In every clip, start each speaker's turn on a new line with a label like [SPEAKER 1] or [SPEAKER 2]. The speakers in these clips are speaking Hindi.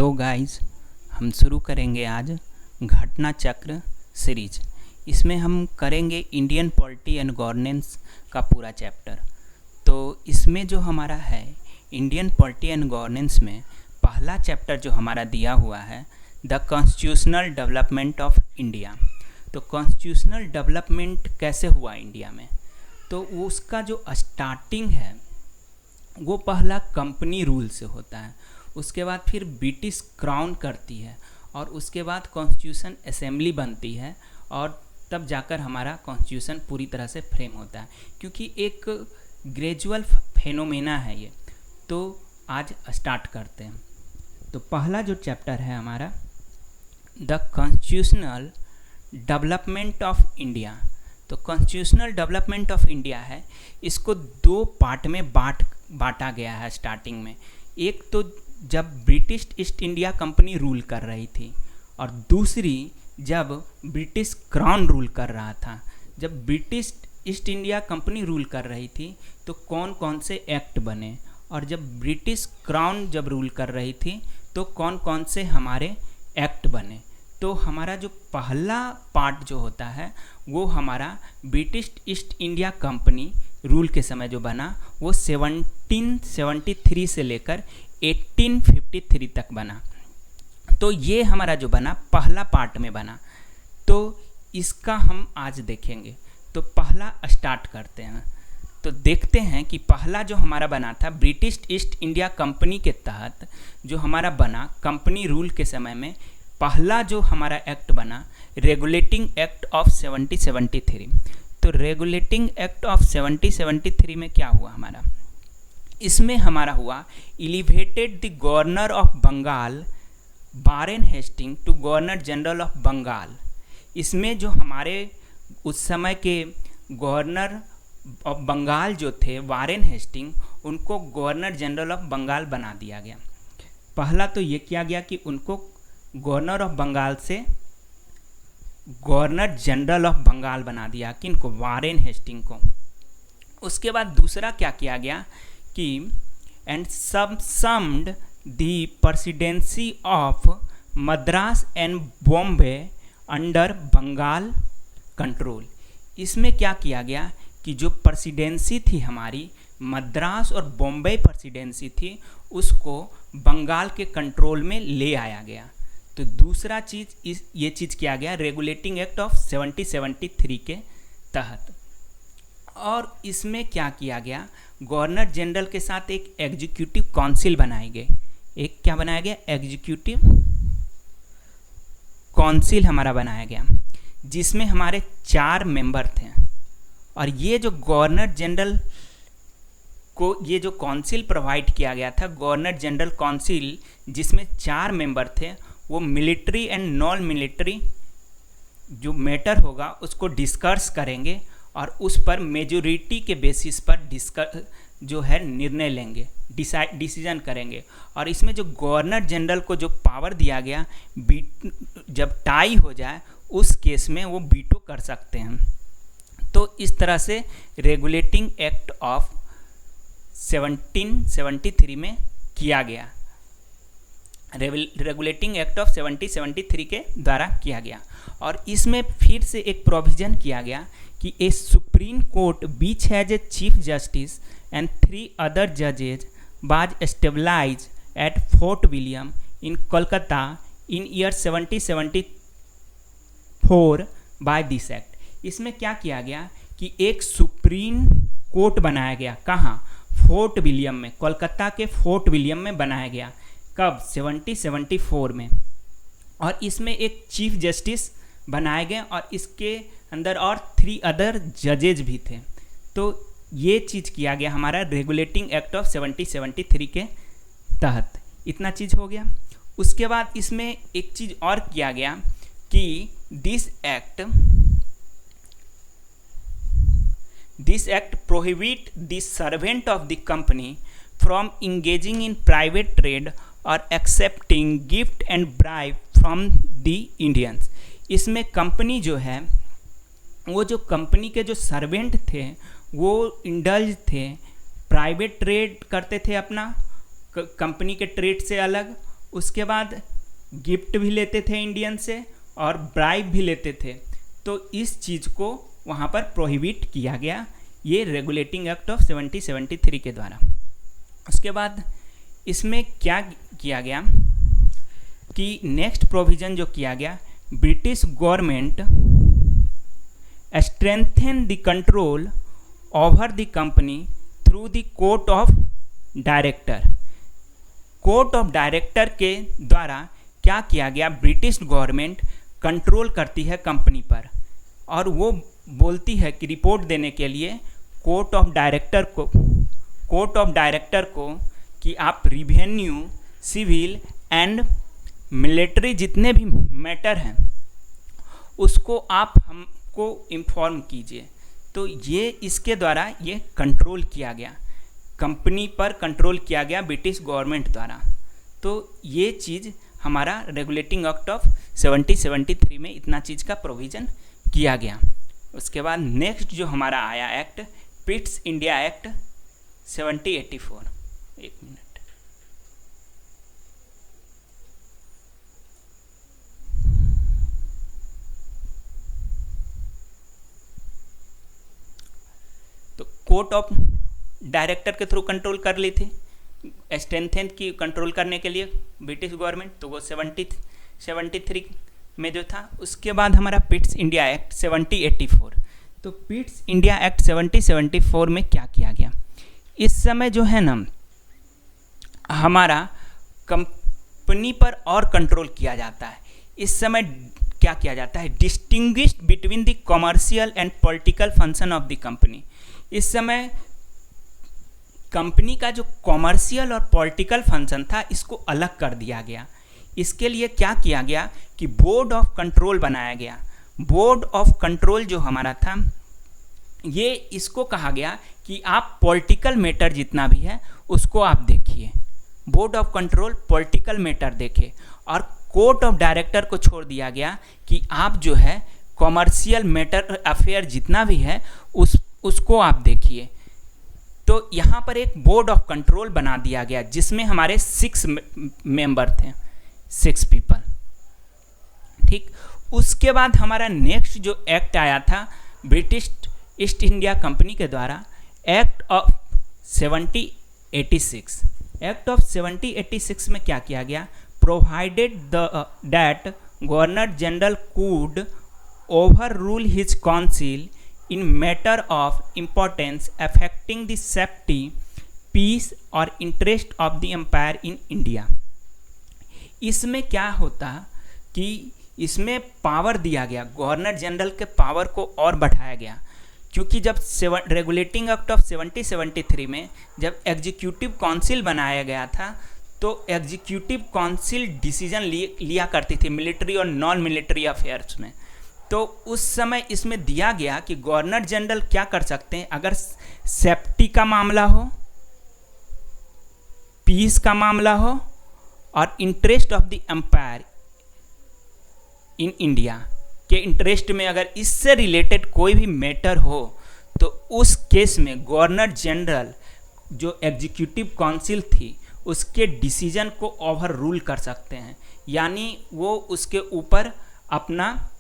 [SPEAKER 1] हेलो गाइस, हम शुरू करेंगे आज घटना चक्र सीरीज। इसमें हम करेंगे इंडियन पॉलिटी एंड गवर्नेंस का पूरा चैप्टर। तो इसमें जो हमारा है इंडियन पॉलिटी एंड गवर्नेंस में पहला चैप्टर जो हमारा दिया हुआ है the constitutional development of India. तो कॉन्स्टिट्यूशनल डेवलपमेंट कैसे हुआ इंडिया में, तो उसका जो स्टार्टिंग है वो पहला कंपनी रूल से होता है, उसके बाद फिर ब्रिटिश क्राउन करती है और उसके बाद कॉन्स्टिट्यूशन असेंबली बनती है और तब जाकर हमारा कॉन्स्टिट्यूशन पूरी तरह से फ्रेम होता है, क्योंकि एक ग्रेजुअल फेनोमेना है ये। तो आज स्टार्ट करते हैं। तो पहला जो चैप्टर है हमारा the constitutional development of India. तो कॉन्स्टिट्यूशनल डेवलपमेंट ऑफ इंडिया है, इसको दो पार्ट में बांटा गया है स्टार्टिंग में। एक तो जब British east India company rule कर रही थी और दूसरी जब ब्रिटिश क्राउन रूल कर रहा था। जब British east India company rule कर रही थी तो कौन कौन से एक्ट बने, और जब ब्रिटिश क्राउन जब रूल कर रही थी तो कौन कौन से हमारे एक्ट बने। तो हमारा जो पहला पार्ट जो होता है वो हमारा British east India company rule के समय जो बना वो 1773 से लेकर 1853 तक बना। तो ये हमारा जो बना पहला पार्ट में बना, तो इसका हम आज देखेंगे। तो पहला स्टार्ट करते हैं। तो देखते हैं कि पहला जो हमारा बना था ब्रिटिश ईस्ट इंडिया कंपनी के तहत जो हमारा बना कंपनी रूल के समय में, पहला जो हमारा एक्ट बना रेगुलेटिंग एक्ट ऑफ 1773। तो रेगुलेटिंग एक्ट ऑफ 1773 में क्या हुआ हमारा, इसमें हमारा हुआ elevated the governor of Bengal Warren Hasting to governor general of Bengal. इसमें जो हमारे उस समय के गवर्नर ऑफ बंगाल जो थे वारेन हेस्टिंग, उनको गवर्नर जनरल ऑफ बंगाल बना दिया गया। पहला तो ये किया गया कि उनको गवर्नर ऑफ बंगाल से गवर्नर जनरल ऑफ बंगाल बना दिया, किनको, वारेन हेस्टिंग को। उसके बाद दूसरा क्या किया गया कि and subsumed the presidency of Madras and Bombay under Bengal control. इसमें क्या किया गया कि जो प्रेसिडेंसी थी हमारी मद्रास और बॉम्बे प्रेसिडेंसी थी उसको बंगाल के कंट्रोल में ले आया गया। तो दूसरा चीज़ ये चीज़ किया गया रेगुलेटिंग एक्ट ऑफ 1773 के तहत। और इसमें क्या किया गया, गवर्नर जनरल के साथ एक एग्जीक्यूटिव काउंसिल बनाई गई। एक क्या बनाया गया, एग्जीक्यूटिव काउंसिल हमारा बनाया गया, जिसमें हमारे 4 मेंबर थे। और ये जो गवर्नर जनरल को ये जो काउंसिल प्रोवाइड किया गया था, गवर्नर जनरल काउंसिल, जिसमें 4 मेंबर थे, वो मिलिट्री एंड नॉन मिलिट्री जो मैटर होगा उसको डिस्कस करेंगे और उस पर मेजोरिटी के बेसिस पर जो है निर्णय लेंगे, डिसीजन करेंगे। और इसमें जो गवर्नर जनरल को जो पावर दिया गया, जब टाई हो जाए उस केस में वो वीटो कर सकते हैं। तो इस तरह से रेगुलेटिंग एक्ट ऑफ 1773 में किया गया, रेगुलेटिंग एक्ट ऑफ 1773 के द्वारा किया गया। और इसमें फिर से एक प्रोविज़न किया गया कि a supreme court which has a chief justice and 3 other जजेज was establish at Fort William in Kolkata in year 1774 by this act. इसमें क्या किया गया कि एक सुप्रीम कोर्ट बनाया गया, कहाँ, फोर्ट विलियम में, कोलकाता के फोर्ट विलियम में बनाया गया। कब, 1774 में। और इसमें एक चीफ जस्टिस बनाए गए और इसके अंदर और 3 अदर जजेज भी थे। तो ये चीज़ किया गया हमारा रेगुलेटिंग एक्ट ऑफ 1773 के तहत। इतना चीज़ हो गया। उसके बाद इसमें एक चीज़ और किया गया कि this act prohibit the servant of the company from engaging in private trade और accepting gift and bribe from the Indians. इसमें कंपनी जो है, वो जो कंपनी के जो सर्वेंट थे वो इंडल्ज थे, प्राइवेट ट्रेड करते थे अपना, कंपनी के ट्रेड से अलग, उसके बाद गिफ्ट भी लेते थे इंडियन से और ब्राइब भी लेते थे। तो इस चीज़ को वहाँ पर प्रोहिबिट किया गया ये रेगुलेटिंग एक्ट ऑफ 1773 के द्वारा। उसके बाद इसमें क्या किया गया कि नेक्स्ट प्रोविज़न जो किया गया, British government strengthen the control over the company through the court of director. Court of director के द्वारा क्या किया गया, ब्रिटिश गवर्नमेंट कंट्रोल करती है कंपनी पर और वो बोलती है कि रिपोर्ट देने के लिए कोर्ट ऑफ डायरेक्टर को कि आप रिवेन्यू, सिविल एंड मिलिट्री जितने भी मैटर हैं उसको आप हमको इन्फॉर्म कीजिए। तो ये इसके द्वारा ये कंट्रोल किया गया, कंपनी पर कंट्रोल किया गया ब्रिटिश गवर्नमेंट द्वारा। तो ये चीज़ हमारा रेगुलेटिंग एक्ट ऑफ 1773 में इतना चीज़ का प्रोविज़न किया गया। उसके बाद नेक्स्ट जो हमारा आया एक्ट, पिट्स इंडिया एक्ट 1784। एक मिनट, तो कोर्ट ऑफ डायरेक्टर के थ्रू कंट्रोल कर ली थी स्ट्रेंथन की कंट्रोल करने के लिए ब्रिटिश गवर्नमेंट, तो वो 73 में जो था। उसके बाद हमारा पिट्स इंडिया एक्ट 1784। तो पिट्स इंडिया एक्ट 1774 में क्या किया गया, इस समय जो है ना हमारा कंपनी पर और कंट्रोल किया जाता है। इस समय क्या किया जाता है, distinguished between the commercial and political function of the company. इस समय कंपनी का जो कॉमर्शियल और पॉलिटिकल फंक्शन था इसको अलग कर दिया गया। इसके लिए क्या किया गया कि बोर्ड ऑफ कंट्रोल बनाया गया। बोर्ड ऑफ कंट्रोल जो हमारा था ये इसको कहा गया कि आप पॉलिटिकल मैटर जितना भी है उसको आप देखिए, board of control political matter देखे, और कोर्ट ऑफ डायरेक्टर को छोड़ दिया गया कि आप जो है कॉमर्शियल मैटर अफेयर जितना भी है उसको आप देखिए। तो यहाँ पर एक बोर्ड ऑफ कंट्रोल बना दिया गया जिसमें हमारे 6 मेंबर थे, 6 पीपल। ठीक, उसके बाद हमारा नेक्स्ट जो एक्ट आया था ब्रिटिश ईस्ट इंडिया कंपनी के द्वारा, एक्ट ऑफ 1786। एक्ट ऑफ 1786 में क्या किया गया, provided that governor general could over rule his council in matter of importance affecting the safety, peace और interest of the empire in India। इसमें क्या होता कि इसमें पावर दिया गया, गवर्नर जनरल के पावर को और बढ़ाया गया, क्योंकि जब रेगुलेटिंग एक्ट ऑफ 1773 में जब एग्जीक्यूटिव काउंसिल बनाया गया था तो एग्जीक्यूटिव काउंसिल डिसीजन लिया करती थी मिलिट्री और नॉन मिलिट्री अफेयर्स में। तो उस समय इसमें दिया गया कि गवर्नर जनरल क्या कर सकते हैं, अगर सेफ्टी का मामला हो, पीस का मामला हो और interest of the empire in India के इंटरेस्ट में अगर इससे रिलेटेड कोई भी मैटर हो तो उस केस में गवर्नर जनरल जो एग्जीक्यूटिव काउंसिल थी उसके डिसीजन को ओवर रूल कर सकते हैं, यानी वो उसके ऊपर अपना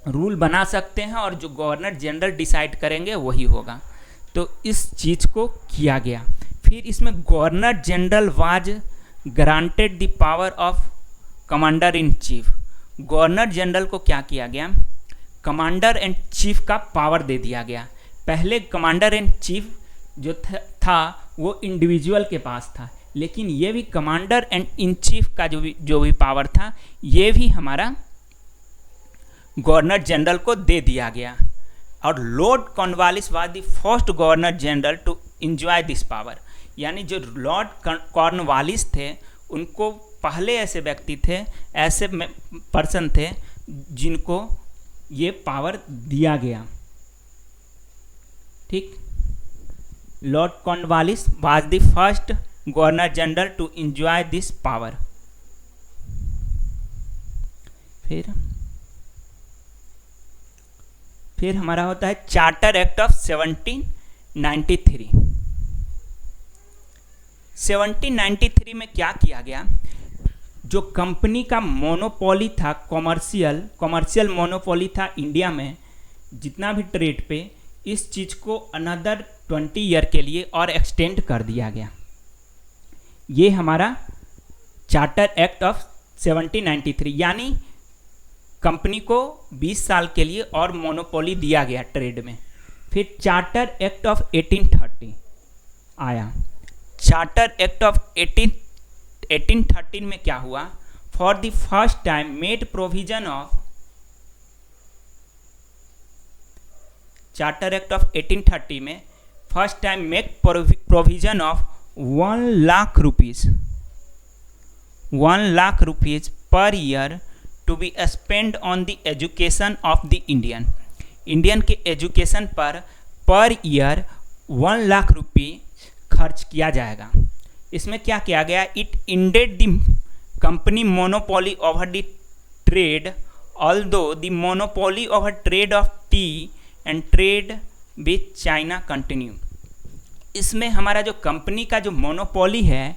[SPEAKER 1] रूल बना सकते हैं और जो गवर्नर जनरल डिसाइड करेंगे वही होगा। तो इस चीज़ को किया गया। फिर इसमें governor general was granted the power of commander in chief. Governor general को क्या किया गया, कमांडर एंड चीफ का पावर दे दिया गया। पहले कमांडर एंड चीफ जो था वो इंडिविजुअल के पास था, लेकिन ये भी कमांडर एंड इन चीफ का जो भी पावर था ये भी हमारा गवर्नर जनरल को दे दिया गया। और Lord Cornwallis was the first governor general to enjoy this power, यानी जो लॉर्ड कॉर्नवालिस थे उनको पहले ऐसे व्यक्ति थे, ऐसे पर्सन थे जिनको ये पावर दिया गया। ठीक, Lord Cornwallis was the first governor general to enjoy this power. फिर हमारा होता है चार्टर एक्ट ऑफ 1793। 1793 में क्या किया गया, जो कंपनी का मोनोपोली था, कॉमर्शियल मोनोपोली था इंडिया में जितना भी ट्रेड पे, इस चीज़ को अनदर 20 ईयर के लिए और एक्सटेंड कर दिया गया। ये हमारा चार्टर एक्ट ऑफ 1793, यानी कंपनी को 20 साल के लिए और मोनोपोली दिया गया ट्रेड में। फिर चार्टर एक्ट ऑफ 1830 आया। चार्टर एक्ट ऑफ 1813 में क्या हुआ? For the first time made provision of, charter act of 1830 में first time make provision of 1 lakh rupees per year to be spend on the education of the Indian के एजुकेशन पर ईयर 1 लाख रुपये खर्च किया जाएगा। इसमें क्या किया गया? It ended the company monopoly over the trade, although the monopoly over trade of tea and trade with China continue. इसमें हमारा जो कंपनी का जो मोनोपोली है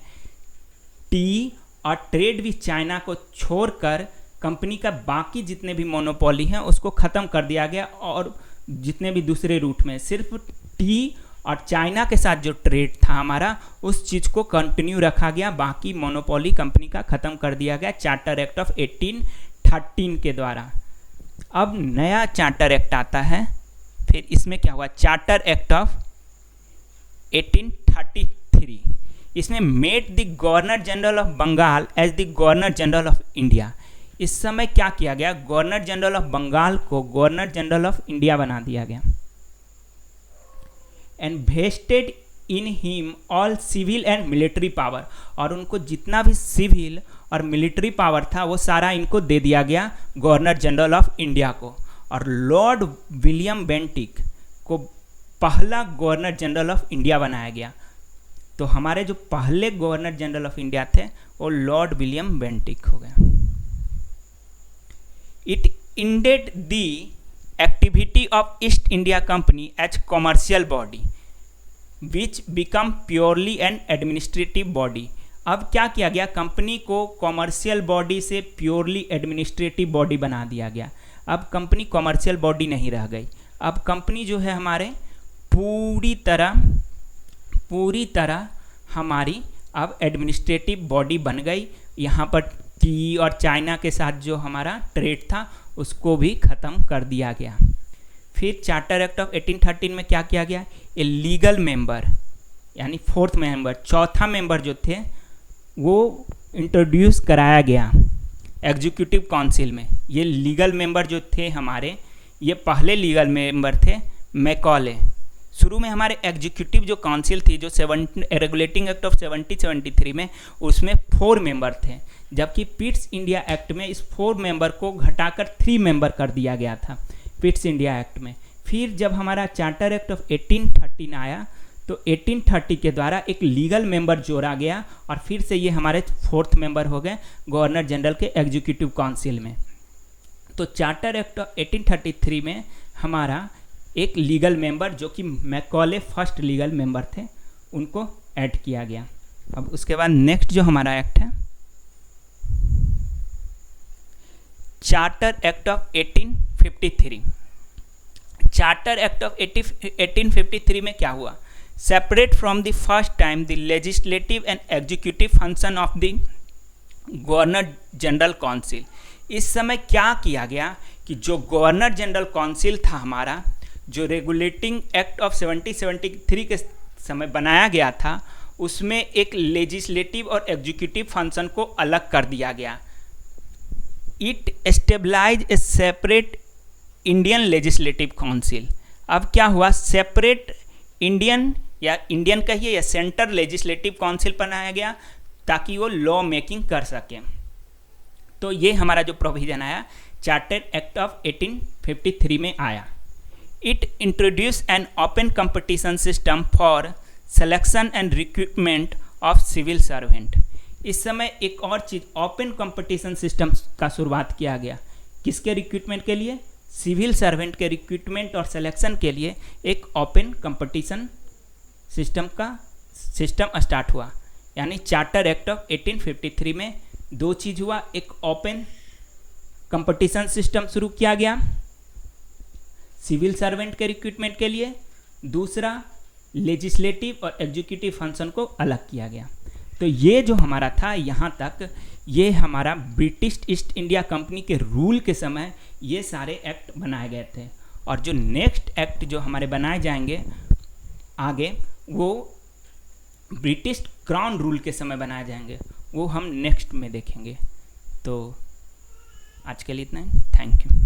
[SPEAKER 1] टी और ट्रेड विथ चाइना को छोड़कर कंपनी का बाकी जितने भी मोनोपोली हैं उसको ख़त्म कर दिया गया, और जितने भी दूसरे रूट में सिर्फ टी और चाइना के साथ जो ट्रेड था हमारा, उस चीज़ को कंटिन्यू रखा गया, बाकी मोनोपोली कंपनी का ख़त्म कर दिया गया चार्टर एक्ट ऑफ 1813 के द्वारा। अब नया चार्टर एक्ट आता है। फिर इसमें क्या हुआ? चार्टर एक्ट ऑफ 1833, इसमें made the governor general of Bengal as the governor general of India. इस समय क्या किया गया? गवर्नर जनरल ऑफ बंगाल को गवर्नर जनरल ऑफ इंडिया बना दिया गया। And vested in him all civil and military power, और उनको जितना भी सिविल और मिलिट्री पावर था वो सारा इनको दे दिया गया गवर्नर जनरल ऑफ इंडिया को। और लॉर्ड विलियम बेंटिक को पहला गवर्नर जनरल ऑफ इंडिया बनाया गया। तो हमारे जो पहले गवर्नर जनरल ऑफ इंडिया थे वो लॉर्ड विलियम बेंटिक हो गया। It ended the activity of East India Company as commercial body which become purely an administrative body. अब क्या किया गया? कंपनी को कॉमर्शियल बॉडी से प्योरली एडमिनिस्ट्रेटिव बॉडी बना दिया गया। अब कंपनी कॉमर्शियल बॉडी नहीं रह गई। अब कंपनी जो है हमारे पूरी तरह हमारी अब एडमिनिस्ट्रेटिव बॉडी बन गई। यहाँ पर टी और चाइना के साथ जो हमारा ट्रेड था उसको भी ख़त्म कर दिया गया। फिर चार्टर एक्ट ऑफ 1813 में क्या किया गया? ए लीगल मेंबर, यानी फोर्थ मेंबर, चौथा मेंबर जो थे वो इंट्रोड्यूस कराया गया एग्जीक्यूटिव काउंसिल में। ये लीगल मेंबर जो थे हमारे, ये पहले लीगल मेंबर थे मैकॉले। शुरू में हमारे एग्जीक्यूटिव जो काउंसिल थी जो रेगुलेटिंग एक्ट ऑफ 1773 में, उसमें 4 मेंबर थे, जबकि पिट्स इंडिया एक्ट में इस 4 मेंबर को घटाकर 3 मेंबर कर दिया गया था पिट्स इंडिया एक्ट में। फिर जब हमारा चार्टर एक्ट ऑफ 1813 आया तो 1830 के द्वारा एक लीगल मेंबर जोड़ा गया और फिर से ये हमारे 4th मेंबर हो गए गवर्नर जनरल के एग्जीक्यूटिव काउंसिल में। तो चार्टर एक्ट ऑफ 1833 में हमारा एक लीगल मेंबर जो कि मैकॉले फर्स्ट लीगल मेंबर थे उनको ऐड किया गया। अब उसके बाद नेक्स्ट जो हमारा एक्ट है charter act of 1853। Charter act of 1853 में क्या हुआ? Separate from the first time the legislative and executive function of the governor general council. इस समय क्या किया गया कि जो गवर्नर जनरल काउंसिल था हमारा, जो रेगुलेटिंग एक्ट ऑफ 1773 के समय बनाया गया था, उसमें एक लेजिस्लेटिव और एग्जीक्यूटिव फंक्शन को अलग कर दिया गया। It establish a separate Indian legislative council. अब क्या हुआ? सेपरेट इंडियन या इंडियन कहिए या सेंटर लेजिस्लेटिव काउंसिल बनाया गया ताकि वो लॉ मेकिंग कर सके। तो ये हमारा जो प्रोविज़न आया चार्टर एक्ट ऑफ 1853 में आया। It introduce an open competition system for selection and recruitment of civil servant. इस समय एक और चीज़ ओपन कंपटीशन सिस्टम का शुरुआत किया गया। किसके रिक्रूटमेंट के लिए? सिविल सर्वेंट के रिक्रूटमेंट और सिलेक्शन के लिए एक ओपन कंपटीशन सिस्टम स्टार्ट हुआ। यानी चार्टर एक्ट ऑफ 1853 में दो चीज हुआ, एक ओपन कंपटीशन सिस्टम शुरू किया गया सिविल सर्वेंट के रिक्रूटमेंट के लिए, दूसरा लेजिस्लेटिव और एग्जीक्यूटिव फंक्शन को अलग किया गया। तो ये जो हमारा था यहाँ तक, ये हमारा ब्रिटिश ईस्ट इंडिया कंपनी के रूल के समय ये सारे एक्ट बनाए गए थे। और जो नेक्स्ट एक्ट जो हमारे बनाए जाएंगे आगे, वो ब्रिटिश क्राउन रूल के समय बनाए जाएंगे, वो हम नेक्स्ट में देखेंगे। तो आज के लिए इतना ही, थैंक यू।